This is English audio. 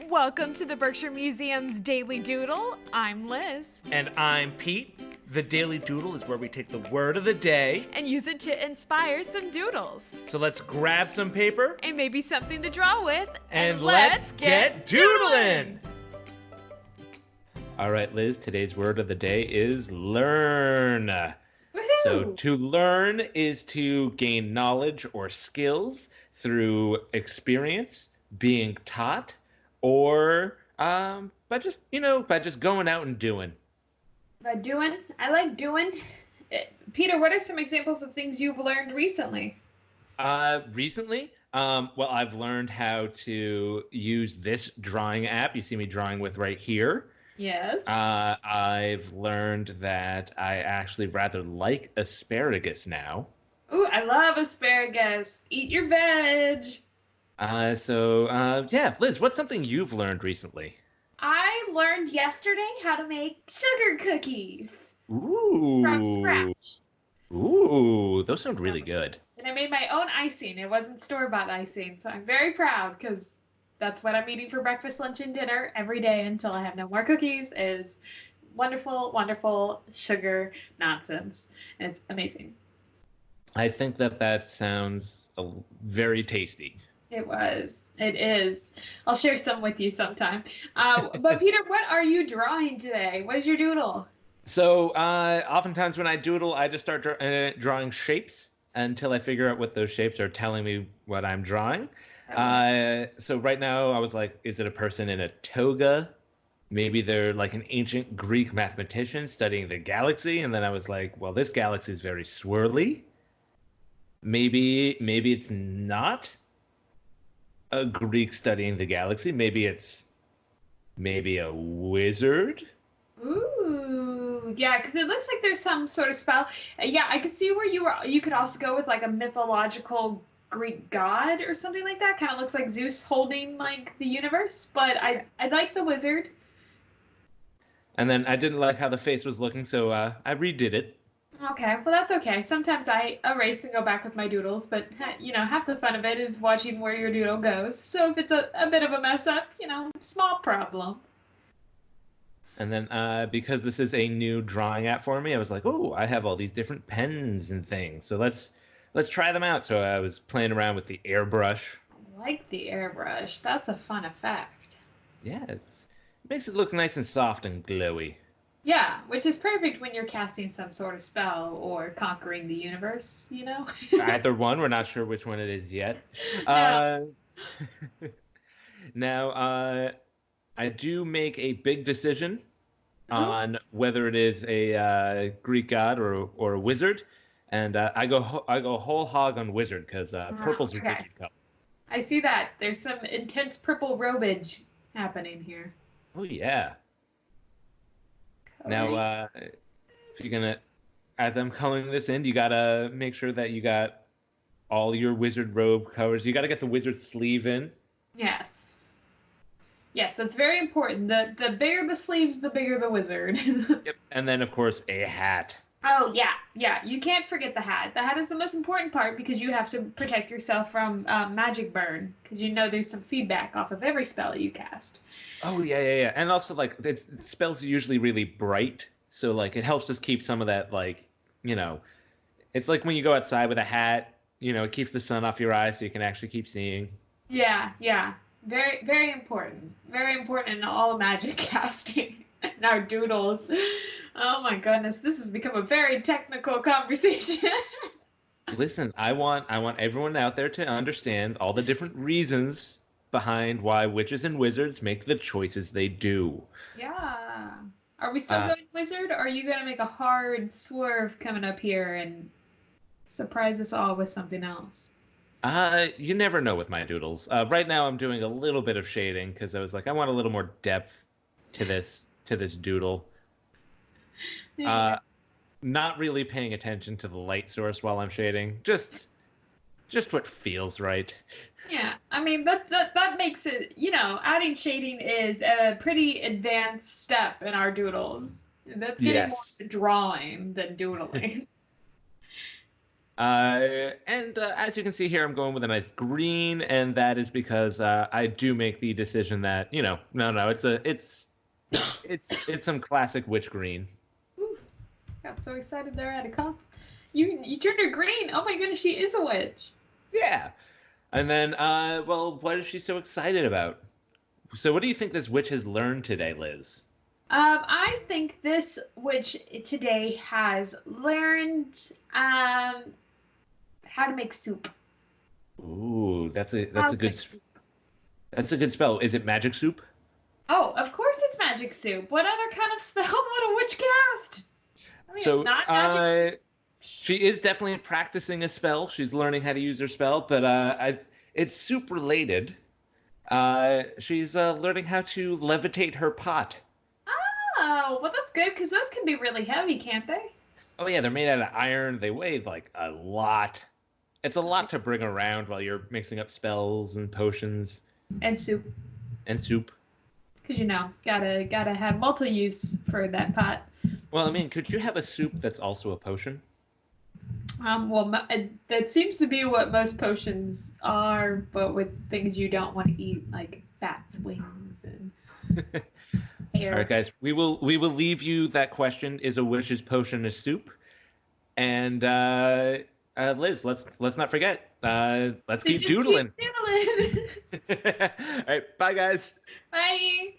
Welcome to the Berkshire Museum's Daily Doodle. I'm Liz. And I'm Pete. The Daily Doodle is where we take the word of the day And use it to inspire some doodles. So let's grab some paper And maybe something to draw with. and let's get doodling! All right, Liz, today's word of the day is learn. Woohoo! So to learn is to gain knowledge or skills through experience, being taught, or by just going out and doing. By doing, I like doing. Peter, what are some examples of things you've learned recently? Recently, well, I've learned how to use this drawing app you see me drawing with right here. Yes. I've learned that I actually rather like asparagus now. Ooh, I love asparagus. Eat your veg. Yeah, Liz, what's something you've learned recently? I learned yesterday how to make sugar cookies Ooh. from scratch. Ooh, those sound really good. And I made my own icing. It wasn't store-bought icing, so I'm very proud because that's what I'm eating for breakfast, lunch, and dinner every day until I have no more cookies is wonderful, wonderful sugar nonsense. And it's amazing. I think that sounds very tasty. It was. It is. I'll share some with you sometime. But Peter, what are you drawing today? What is your doodle? So oftentimes when I doodle, I just start drawing shapes until I figure out what those shapes are telling me what I'm drawing. So right now I was like, is it a person in a toga? Maybe they're like an ancient Greek mathematician studying the galaxy. And then I was like, well, this galaxy is very swirly. Maybe it's not a Greek studying the galaxy. Maybe it's a wizard. Ooh, yeah, because it looks like there's some sort of spell. Yeah, I could see where you could also go with like a mythological Greek god or something like that. Kind of looks like Zeus holding like the universe, but I like the wizard. And then I didn't like how the face was looking, so I redid it. Okay, well that's okay. Sometimes I erase and go back with my doodles, but half the fun of it is watching where your doodle goes. So if it's a bit of a mess up, small problem. And then because this is a new drawing app for me, I was like, oh, I have all these different pens and things. So let's try them out. So I was playing around with the airbrush. I like the airbrush. That's a fun effect. Yeah, it makes it look nice and soft and glowy. Yeah, which is perfect when you're casting some sort of spell or conquering the universe, Either one, we're not sure which one it is yet. No. Now, I do make a big decision on whether it is a Greek god or a wizard, and I go whole hog on wizard because purple's a wizard color. I see that. There's some intense purple robage happening here. Oh yeah. Now, if you're gonna, as I'm coloring this in, you gotta make sure that you got all your wizard robe covers. You gotta get the wizard sleeve in. Yes. Yes, that's very important. The bigger the sleeves, the bigger the wizard. Yep. And then, of course, a hat. Oh, yeah. You can't forget the hat. The hat is the most important part because you have to protect yourself from magic burn because there's some feedback off of every spell that you cast. Oh, yeah. And also, like, the spells are usually really bright, so, like, it helps just keep some of that, like, it's like when you go outside with a hat, it keeps the sun off your eyes so you can actually keep seeing. Yeah. Very, very important. Very important in all magic casting. And our doodles. Oh my goodness, this has become a very technical conversation. Listen, I want everyone out there to understand all the different reasons behind why witches and wizards make the choices they do. Yeah. Are we still going wizard, or are you going to make a hard swerve coming up here and surprise us all with something else? You never know with my doodles. Right now I'm doing a little bit of shading because I was like, I want a little more depth to this doodle. Not really paying attention to the light source while I'm shading. Just what feels right. Yeah, I mean that makes it. Adding shading is a pretty advanced step in our doodles. That's getting more drawing than doodling. As you can see here, I'm going with a nice green, and that is because I do make the decision that, no, it's some classic witch green. Ooh, got so excited there at a cough. You turned her green. Oh my goodness, she is a witch. Yeah. And then, what is she so excited about? So what do you think this witch has learned today, Liz? I think this witch today has learned how to make soup. Ooh, that's a good spell. Is it magic soup? Oh, of course it's magic soup. What other kind of spell would a witch cast? I mean, So, not magic. she is definitely practicing a spell. She's learning how to use her spell, but it's soup related. She's learning how to levitate her pot. Oh, well that's good because those can be really heavy, can't they? Oh yeah, they're made out of iron. They weigh like a lot. It's a lot to bring around while you're mixing up spells and potions. And soup. And soup. Because gotta have multi-use for that pot. Well, I mean, could you have a soup that's also a potion? That seems to be what most potions are, but with things you don't want to eat, like bats' wings and hair. All right, guys, we will leave you that question: is a witch's potion a soup? And Liz, let's not forget. Let's keep doodling. Keep doodling. All right, bye, guys. Bye.